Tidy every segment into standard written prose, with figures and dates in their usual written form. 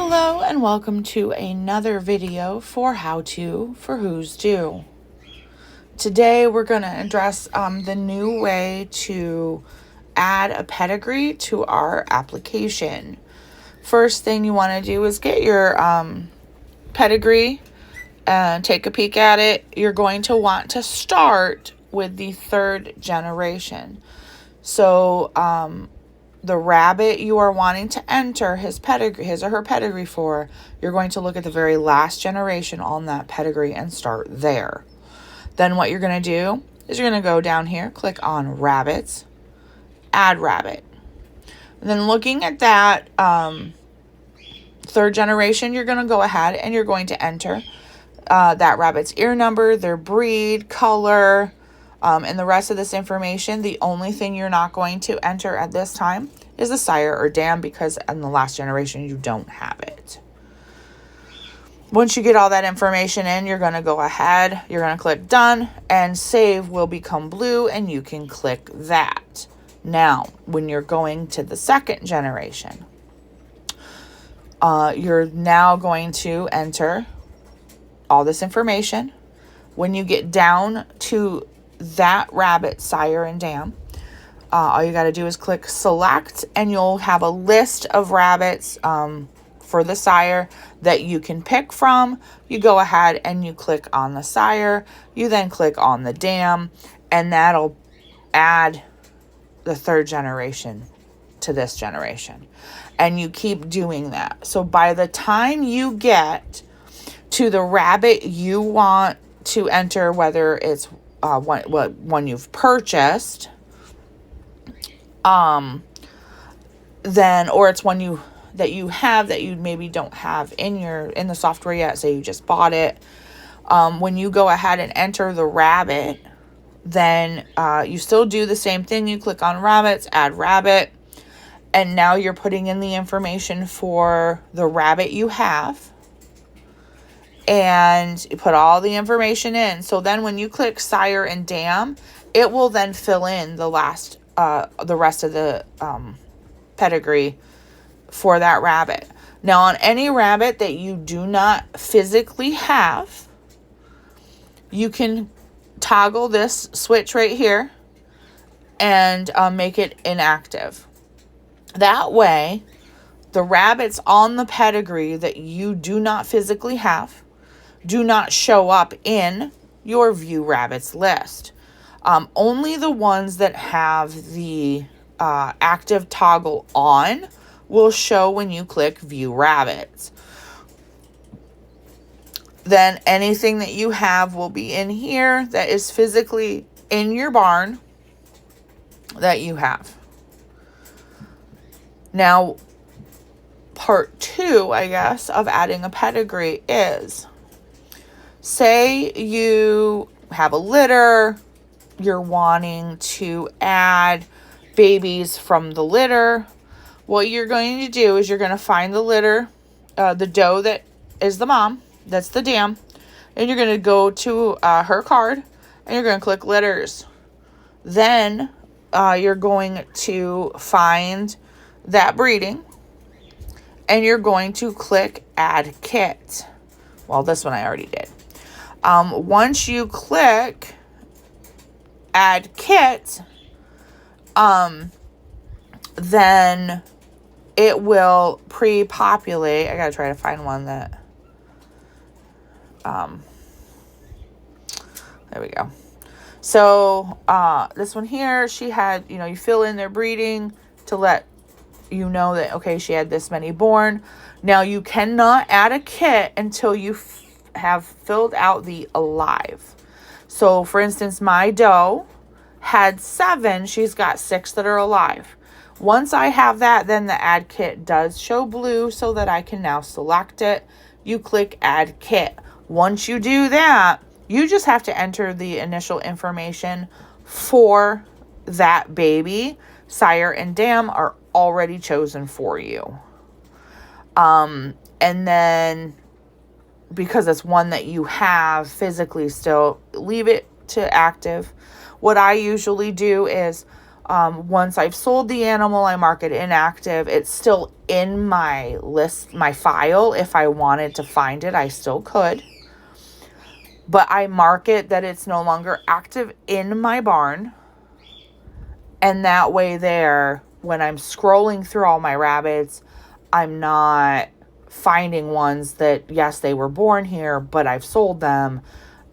Hello and welcome to another video for How To for Who's Due. Today we're going to address the new way to add a pedigree to our application. First thing you want to do is get your pedigree and take a peek at it. You're going to want to start with the third generation. So the rabbit you are wanting to enter his or her pedigree for, you're going to look at the very last generation on that pedigree and start there. Then what you're going to do is you're going to go down here, click on rabbits, add rabbit. And then looking at that third generation, you're going to go ahead and you're going to enter that rabbit's ear number, their breed, color, and the rest of this information. The only thing you're not going to enter at this time is the sire or dam, because in the last generation you don't have it. Once you get all that information in, you're going to go ahead, you're going to click done, and save will become blue and you can click that. Now, when you're going to the second generation, you're now going to enter all this information. When you get down to that rabbit, sire and dam, all you got to do is click select and you'll have a list of rabbits for the sire that you can pick from. You go ahead and you click on the sire, you then click on the dam, and that'll add the third generation to this generation. And you keep doing that. So by the time you get to the rabbit you want to enter, whether it's one you've purchased, then, or it's one that you have that you maybe don't have in the software yet, say you just bought it. When you go ahead and enter the rabbit, then you still do the same thing. You click on rabbits, add rabbit, and now you're putting in the information for the rabbit you have. And you put all the information in. So then when you click sire and dam, it will then fill in the rest of the pedigree for that rabbit. Now on any rabbit that you do not physically have, you can toggle this switch right here and make it inactive. That way, the rabbits on the pedigree that you do not physically have do not show up in your view rabbits list. Only the ones that have the active toggle on will show when you click view rabbits. Then anything that you have will be in here that is physically in your barn that you have. Now, part 2, I guess, of adding a pedigree is, say you have a litter, you're wanting to add babies from the litter. What you're going to do is you're going to find the litter, the doe that is the mom, that's the dam, and you're going to go to her card and you're going to click litters. Then you're going to find that breeding and you're going to click add kit. Well, this one I already did. Once you click add kit, then it will pre-populate. I gotta try to find one that, there we go. So, this one here, she had, you fill in their breeding to let you know that, okay, she had this many born. Now, you cannot add a kit until you have filled out the alive. So, for instance, my doe had 7. She's got 6 that are alive. Once I have that, then the add kit does show blue so that I can now select it. You click add kit. Once you do that, you just have to enter the initial information for that baby. Sire and dam are already chosen for you. And then, because it's one that you have physically still, leave it to active. What I usually do is Once I've sold the animal, I mark it inactive. It's still in my list, my file. If I wanted to find it, I still could. But I mark it that it's no longer active in my barn. And that way there, when I'm scrolling through all my rabbits, I'm not finding ones that, yes, they were born here, but I've sold them.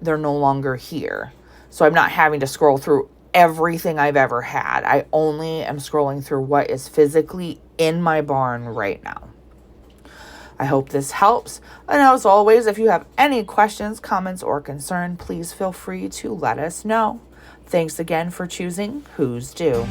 They're no longer here. So I'm not having to scroll through everything I've ever had. I only am scrolling through what is physically in my barn right now. I hope this helps. And as always, if you have any questions, comments, or concern, please feel free to let us know. Thanks again for choosing Who's Due.